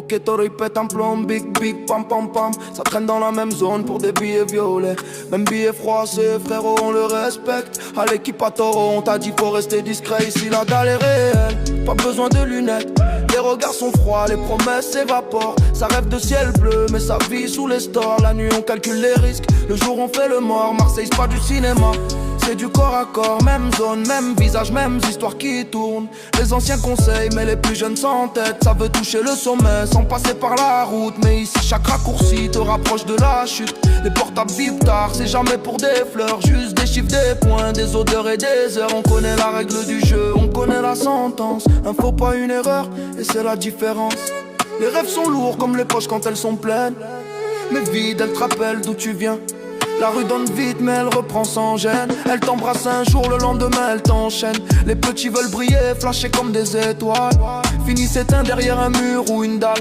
Ok, toro il pète un plomb, big big pam pam pam. Ça traîne dans la même zone pour des billets violets. Même billets froissés, frérot, on le respecte. À l'équipe à Toro, on t'a dit faut rester discret. Ici la dalle est réelle, pas besoin de lunettes. Les regards sont froids, les promesses s'évaporent. Ça rêve de ciel bleu, mais ça vit sous les stores. La nuit on calcule les risques, le jour on fait le mort. Marseille c'est pas du cinéma, c'est du corps à corps. Même zone, même visage, mêmes histoires qui tournent. Les anciens conseils, mais les plus jeunes sans tête. Ça veut toucher le sommet sans passer par la route. Mais ici chaque raccourci te rapproche de la chute. Les portables vivent tard, c'est jamais pour des fleurs. Juste des chiffres, des points, des odeurs et des heures. On connaît la règle du jeu, on connaît la sentence. Un faux pas, une erreur, et c'est la différence. Les rêves sont lourds comme les poches quand elles sont pleines. Mais vides, elles te rappellent d'où tu viens. La rue donne vite mais elle reprend sans gêne. Elle t'embrasse un jour, le lendemain elle t'enchaîne. Les petits veulent briller, flasher comme des étoiles. Finissent s'éteint derrière un mur ou une dalle.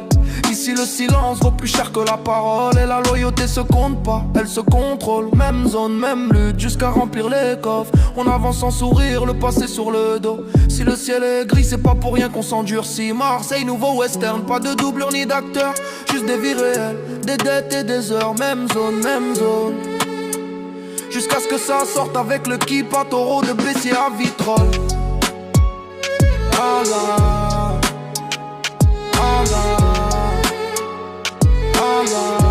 Ici le silence vaut plus cher que la parole. Et la loyauté se compte pas, elle se contrôle. Même zone, même lutte, jusqu'à remplir les coffres. On avance sans sourire, le passé sur le dos. Si le ciel est gris, c'est pas pour rien qu'on s'endurcit. Marseille, nouveau western, pas de doublure ni d'acteur. Juste des vies réelles, des dettes et des heures. Même zone, même zone. Jusqu'à ce que ça sorte avec le keep à Toro de Bessier à Vitrolles. Allah, Allah, Allah.